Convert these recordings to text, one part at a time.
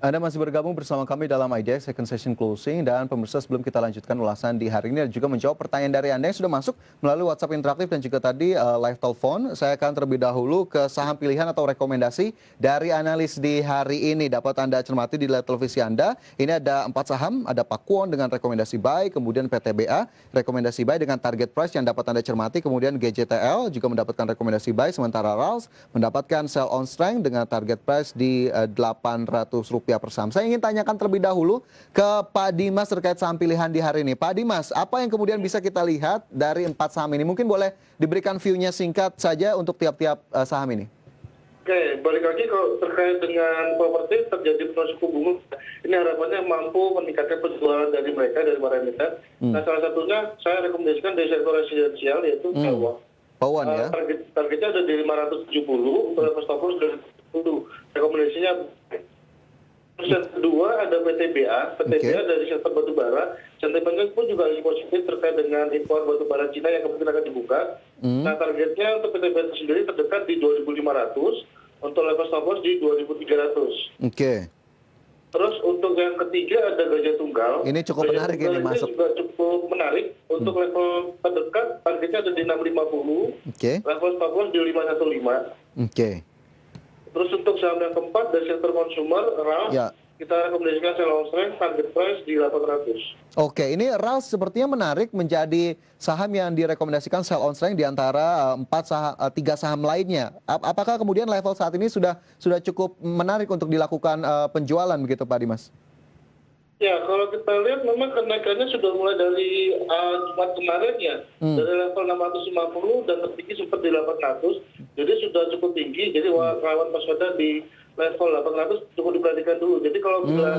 Anda masih bergabung bersama kami dalam IDX Second Session Closing, dan pemirsa, sebelum kita lanjutkan ulasan di hari ini dan juga menjawab pertanyaan dari Anda yang sudah masuk melalui WhatsApp interaktif dan juga tadi live telepon, saya akan terlebih dahulu ke saham pilihan atau rekomendasi dari analis di hari ini. Dapat Anda cermati di layar televisi Anda. Ini ada 4 saham, ada Pakuwon dengan rekomendasi buy, kemudian PTBA rekomendasi buy dengan target price yang dapat Anda cermati, kemudian GJTL juga mendapatkan rekomendasi buy, sementara RALS mendapatkan sell on strength dengan target price di Rp800 per saham. Saya ingin tanyakan terlebih dahulu ke Pak Dimas terkait saham pilihan di hari ini. Pak Dimas, apa yang kemudian bisa kita lihat dari 4 saham ini? Mungkin boleh diberikan view-nya singkat saja untuk tiap-tiap saham ini. Oke, balik lagi kalau terkait dengan properti terjadi penurunan suku bunga, ini harapannya mampu meningkatkan penjualan dari mereka, dari para emiten. Nah, salah satunya saya rekomendasikan dari sektor residensial, yaitu Pakuwon ya. Targetnya ada di 570, untuk level stop loss dari 10. Rekomendasinya. Terus yang kedua ada PTBA dari sektor batubara. Sentimennya pun juga lagi positif terkait dengan impor batubara Cina yang kemungkinan akan dibuka. Nah, targetnya untuk PTBA sendiri terdekat di 2.500, untuk level stop loss di 2.300. Oke. Terus untuk yang ketiga ada Gajah Tunggal. Ini cukup menarik ini masuk. Ini juga cukup menarik. Untuk level terdekat targetnya ada di 650. Level stop loss di 515. Terus untuk saham yang keempat dari sektor consumer, RALS, kita rekomendasikan sell on strength, target price di 800. Oke, ini RALS sepertinya menarik menjadi saham yang direkomendasikan sell on strength di antara 3 saham lainnya. Apakah kemudian level saat ini sudah cukup menarik untuk dilakukan penjualan begitu Pak Dimas? Ya, kalau kita lihat memang kenaikannya sudah mulai dari Jumat kemarin ya, dari level 650 dan tertinggi sempat di 800, jadi sudah cukup tinggi, jadi kawan waspada di level 800 cukup diperhatikan dulu. Jadi kalau kita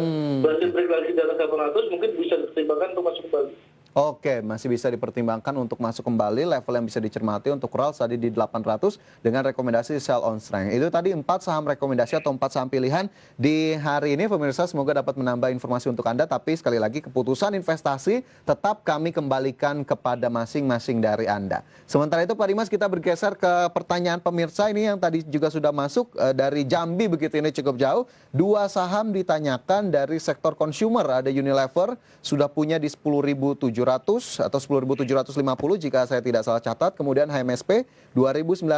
berhasil break lagi di atas 800, mungkin bisa dipertimbangkan untuk masuk kembali. Oke, masih bisa dipertimbangkan untuk masuk kembali. Level yang bisa dicermati untuk RALS tadi di 800 dengan rekomendasi sell on strength. Itu tadi 4 saham rekomendasi atau 4 saham pilihan di hari ini. Pemirsa, semoga dapat menambah informasi untuk Anda. Tapi sekali lagi, keputusan investasi tetap kami kembalikan kepada masing-masing dari Anda. Sementara itu Pak Dimas, kita bergeser ke pertanyaan pemirsa ini yang tadi juga sudah masuk dari Jambi, begitu ini cukup jauh. 2 saham ditanyakan dari sektor consumer. Ada Unilever, sudah punya di 10.700 atau 10.750 jika saya tidak salah catat. Kemudian HMSP 2.930.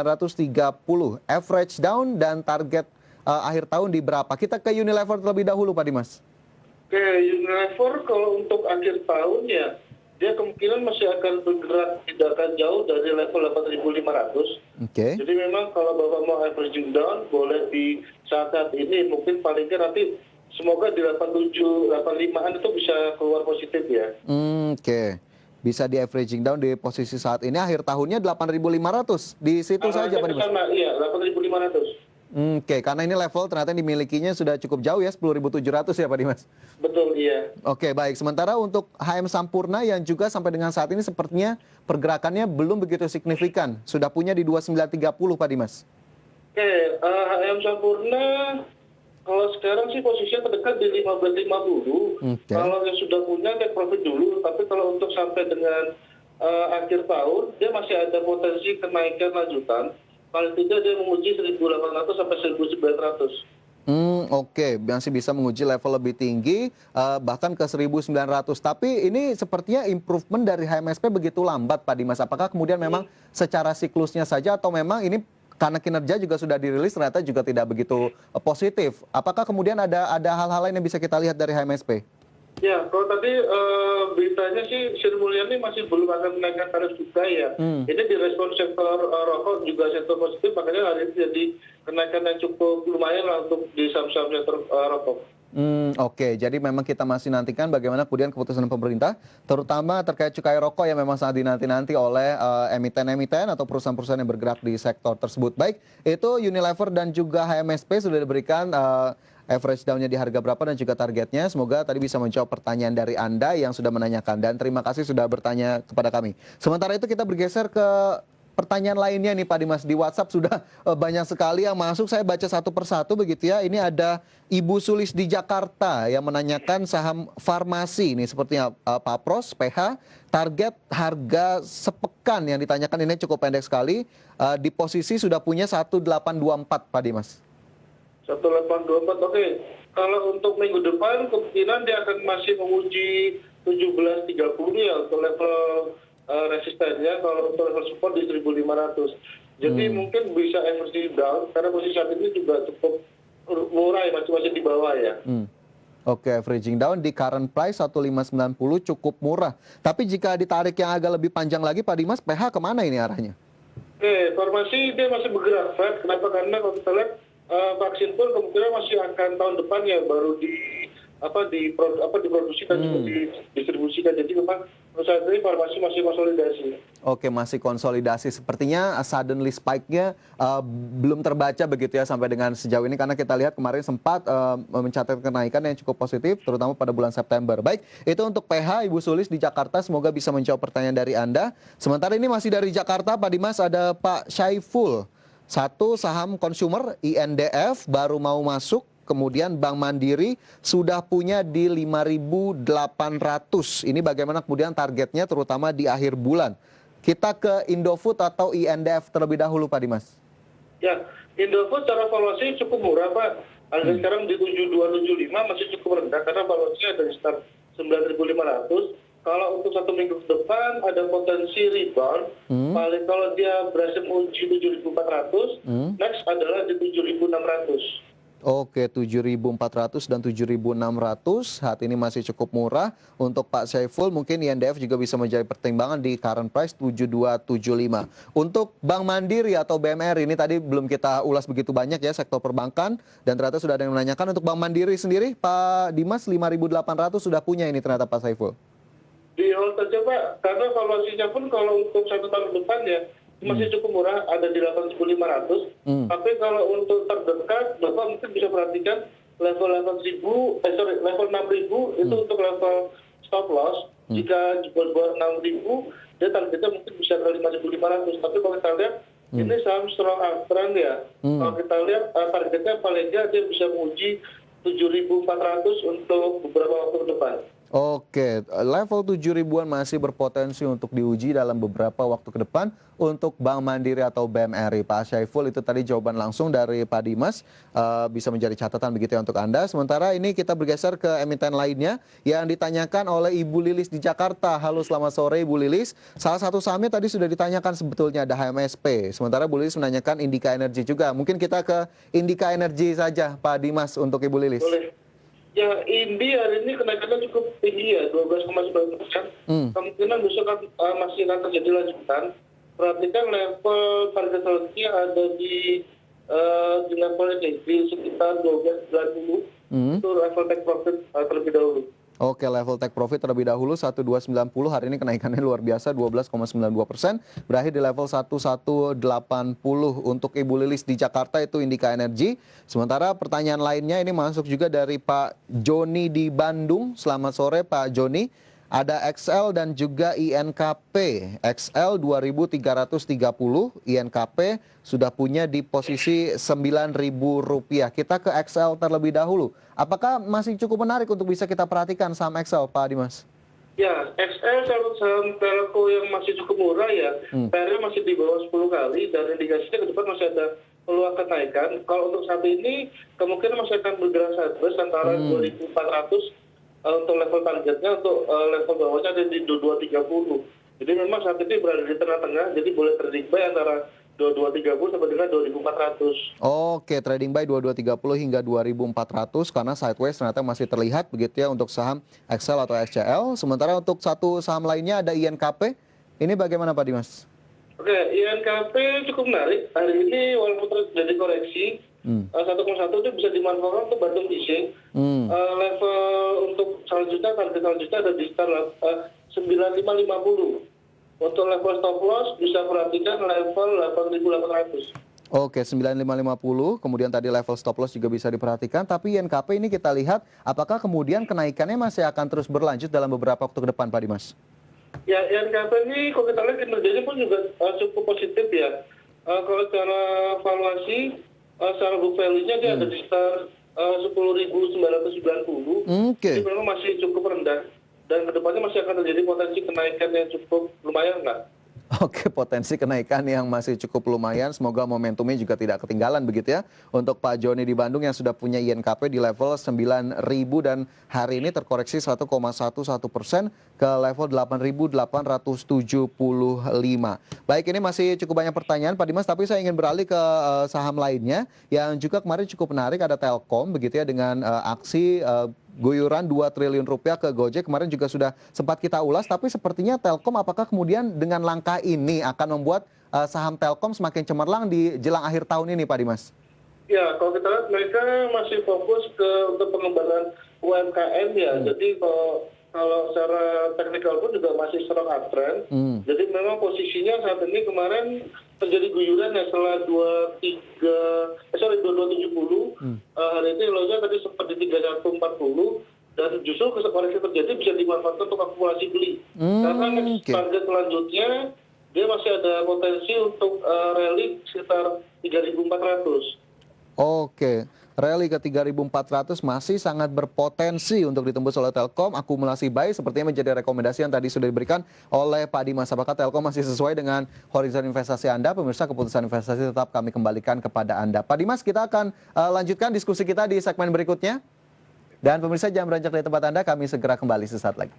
Average down dan target akhir tahun di berapa? Kita ke Unilever terlebih dahulu Pak Dimas. Oke, Unilever kalau untuk akhir tahun ya, dia kemungkinan masih akan bergerak tidak akan jauh dari level 8.500. Jadi memang kalau Bapak mau averaging down, boleh di saat ini mungkin paling nanti semoga di 87, 85-an itu bisa keluar positif ya. Oke. Bisa di averaging down di posisi saat ini, akhir tahunnya 8.500. Di situ saja Pak Dimas. Iya, 8.500. Oke, karena ini level ternyata dimilikinya sudah cukup jauh ya, 10.700 ya Pak Dimas. Betul, iya. Oke, baik. Sementara untuk HM Sampurna yang juga sampai dengan saat ini sepertinya pergerakannya belum begitu signifikan. Sudah punya di 2930 Pak Dimas. Oke, HM Sampurna kalau sekarang sih posisinya terdekat di 15.50. Kalau yang sudah punya take profit dulu, tapi kalau untuk sampai dengan akhir tahun, dia masih ada potensi kenaikan lanjutan. Paling tidak dia menguji 1.800 sampai 1.900. Oke, masih bisa menguji level lebih tinggi, bahkan ke 1.900. Tapi ini sepertinya improvement dari HMSP begitu lambat Pak Dimas. Apakah kemudian memang secara siklusnya saja atau memang ini karena kinerja juga sudah dirilis ternyata juga tidak begitu positif. Apakah kemudian ada hal-hal lain yang bisa kita lihat dari HMSP? Ya, kalau tadi beritanya sih Sri Mulyani masih belum akan menaikkan tarif juga ya. Ini direspon sektor rokok juga sektor positif, makanya hari ini jadi kenaikan yang cukup lumayan lah untuk di saham-saham sektor rokok. Oke, jadi memang kita masih nantikan bagaimana kemudian keputusan pemerintah, terutama terkait cukai rokok yang memang sangat dinanti-nanti oleh emiten-emiten atau perusahaan-perusahaan yang bergerak di sektor tersebut. Baik, itu Unilever dan juga HMSP sudah diberikan average down-nya di harga berapa dan juga targetnya. Semoga tadi bisa menjawab pertanyaan dari Anda yang sudah menanyakan, dan terima kasih sudah bertanya kepada kami. Sementara itu kita bergeser ke pertanyaan lainnya nih Pak Dimas. Di WhatsApp sudah banyak sekali yang masuk. Saya baca satu persatu begitu ya. Ini ada Ibu Sulis di Jakarta yang menanyakan saham farmasi. Ini sepertinya Papros, PH. Target harga sepekan yang ditanyakan ini cukup pendek sekali. Di posisi sudah punya 1824 Pak Dimas. 1824, oke. Kalau untuk minggu depan kemungkinan dia akan masih menguji 17.30 ya untuk level resistennya, kalau untuk level support di 1.500. Jadi mungkin bisa average down karena posisi saat ini juga cukup murah ya, masih di bawah ya. Oke, averaging down di current price 1590 cukup murah. Tapi jika ditarik yang agak lebih panjang lagi Pak Dimas, PH kemana ini arahnya? Oke, formasi dia masih bergerak, Fed. Kenapa? Karena kalau kita lihat vaksin pun kemungkinan masih akan tahun depan ya baru diproduksi dan juga didistribusikan. Jadi memang menurut saya ini formasi masih konsolidasi. Oke, masih konsolidasi. Sepertinya suddenly spike-nya belum terbaca begitu ya sampai dengan sejauh ini, karena kita lihat kemarin sempat mencatat kenaikan yang cukup positif, terutama pada bulan September. Baik, itu untuk PH Ibu Sulis di Jakarta. Semoga bisa menjawab pertanyaan dari Anda. Sementara ini masih dari Jakarta, Pak Dimas, ada Pak Syaiful. Satu saham consumer INDF baru mau masuk. Kemudian Bank Mandiri sudah punya di 5.800. Ini bagaimana kemudian targetnya terutama di akhir bulan. Kita ke Indofood atau INDF terlebih dahulu Pak Dimas. Ya, Indofood secara valuasi cukup murah Pak. Harga sekarang di 7.275 masih cukup rendah karena valuasinya ada di sekitar 9.500. Kalau untuk satu minggu ke depan ada potensi rebound. Paling kalau dia berhasil menguji 7.400, next adalah di 7.600. Oke, 7.400 dan 7.600 saat ini masih cukup murah. Untuk Pak Syaiful mungkin INDF juga bisa menjadi pertimbangan di current price 7275. Untuk Bank Mandiri atau BMR ini tadi belum kita ulas begitu banyak ya sektor perbankan, dan ternyata sudah ada yang menanyakan untuk Bank Mandiri sendiri Pak Dimas 5.800 sudah punya ini ternyata Pak Syaiful. Di hold saja Pak, karena valuasinya pun kalau untuk satu tahun depan ya masih cukup murah, ada di 8.500. Tapi kalau untuk terdekat, Bapak mungkin bisa perhatikan level 6.000 itu untuk level stop loss. Jika jebol 6.000, dia targetnya mungkin bisa ke 5.500. Tapi kalau kita lihat, ini saham strong uptrend ya. Kalau kita lihat targetnya paling nggak dia bisa menguji 7.400 untuk beberapa waktu ke depan. Oke, level 7.000-an masih berpotensi untuk diuji dalam beberapa waktu ke depan untuk Bank Mandiri atau BMRI. Pak Syaiful, itu tadi jawaban langsung dari Pak Dimas, bisa menjadi catatan begitu ya untuk Anda. Sementara ini kita bergeser ke emiten lainnya yang ditanyakan oleh Ibu Lilis di Jakarta. Halo, selamat sore Ibu Lilis. Salah satu sahamnya tadi sudah ditanyakan sebetulnya, ada HMSP. Sementara Bu Lilis menanyakan Indika Energi juga. Mungkin kita ke Indika Energi saja Pak Dimas untuk Ibu Lilis. Boleh. Ya, Indi hari ini kenaikannya cukup tinggi ya, 12,9%. Kemungkinan besok masih akan terjadi lanjutan. Perhatikan level target selanjutnya ada di level ini, di sekitar 12.90. Itu level take profit terlebih dahulu. Oke, level take profit terlebih dahulu 1290, hari ini kenaikannya luar biasa 12,92%, berakhir di level 1180. Untuk Ibu Lilis di Jakarta itu Indika Energi. Sementara pertanyaan lainnya ini masuk juga dari Pak Joni di Bandung. Selamat sore Pak Joni. Ada XL dan juga INKP. XL 2.330, INKP sudah punya di posisi Rp9.000. Kita ke XL terlebih dahulu. Apakah masih cukup menarik untuk bisa kita perhatikan saham XL, Pak Dimas? Ya, XL saham telco yang masih cukup murah ya. PR-nya masih di bawah 10 kali dan indikasinya ke depan masih ada peluang kenaikan. Kalau untuk saat ini kemungkinan masih akan bergerak sideways antara 2.400 untuk level targetnya, untuk level bawahnya ada di 2230. Jadi memang saat ini berada di tengah-tengah, jadi boleh trading buy antara 2230 sampai dengan 2400. Oke, trading buy 2230 hingga 2400 karena sideways ternyata masih terlihat begitu ya untuk saham XL atau SCL. Sementara untuk satu saham lainnya ada INKP. Ini bagaimana Pak Dimas? Oke, INKP cukup menarik. Hari ini walaupun terjadi koreksi, 1,1 itu bisa dimanfaatkan untuk bottom fishing. Level untuk selanjutnya, target selanjutnya ada di sekitar 9550. Untuk level stop loss bisa perhatikan level 8800. Oke, 9550, kemudian tadi level stop loss juga bisa diperhatikan. Tapi INKP ini kita lihat apakah kemudian kenaikannya masih akan terus berlanjut dalam beberapa waktu ke depan Pak Dimas? Ya, INKP ini kalau kita lihat kinerjanya pun juga cukup positif ya. Kalau secara valuasi, secara book value-nya dia ada di sekitar 10.990. Jadi memang masih cukup rendah. Dan kedepannya masih akan terjadi potensi kenaikan yang cukup lumayan nggak? Oke, potensi kenaikan yang masih cukup lumayan. Semoga momentumnya juga tidak ketinggalan begitu ya. Untuk Pak Joni di Bandung yang sudah punya INKP di level 9.000 dan hari ini terkoreksi 1,11% ke level 8.875. Baik, ini masih cukup banyak pertanyaan Pak Dimas, tapi saya ingin beralih ke saham lainnya yang juga kemarin cukup menarik, ada Telkom begitu ya, dengan aksi guyuran 2 triliun rupiah ke Gojek kemarin juga sudah sempat kita ulas, tapi sepertinya Telkom apakah kemudian dengan langkah ini akan membuat saham Telkom semakin cemerlang di jelang akhir tahun ini Pak Dimas? Ya, kalau kita lihat mereka masih fokus untuk pengembangan UMKM ya. Jadi kalau secara teknikal pun juga masih strong uptrend. Jadi memang posisinya saat ini kemarin terjadi guyuran ya setelah 2270. Hari ini logonya tadi sempat di 3140 dan justru koreksi terjadi bisa dimanfaatkan untuk akumulasi beli. Karena target selanjutnya dia masih ada potensi untuk rally sekitar 3.400. Oke, rally ke 3.400 masih sangat berpotensi untuk ditembus oleh Telkom. Akumulasi buy sepertinya menjadi rekomendasi yang tadi sudah diberikan oleh Pak Dimas. Apakah Telkom masih sesuai dengan horizon investasi Anda? Pemirsa, keputusan investasi tetap kami kembalikan kepada Anda. Pak Dimas, kita akan lanjutkan diskusi kita di segmen berikutnya. Dan pemirsa, jangan beranjak dari tempat Anda, kami segera kembali sesaat lagi.